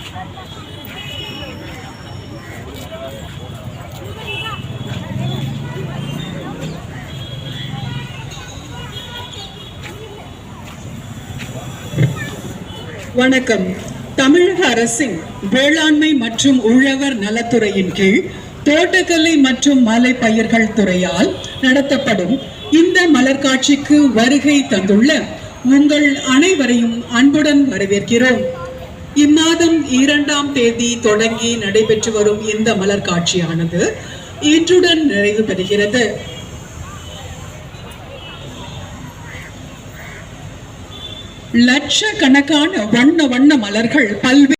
வணக்கம். தமிழக அரசின் வேளாண்மை மற்றும் உழவர் நலத்துறையின் கீழ் தோட்டக்கலை மற்றும் மலை பயிர்கள் துறையால் நடத்தப்படும் இந்த மலர் காட்சிக்கு வருகை தந்துள்ள உங்கள் அனைவரையும் அன்புடன் வரவேற்கிறோம். இம்மாதம் 2ஆம் தேதி தொடங்கி நடைபெற்று வரும் இந்த மலர் காட்சியானது இன்றுடன் நிறைவு பெறுகிறது. லட்சக்கணக்கான வண்ண வண்ண மலர்கள் பல்வேறு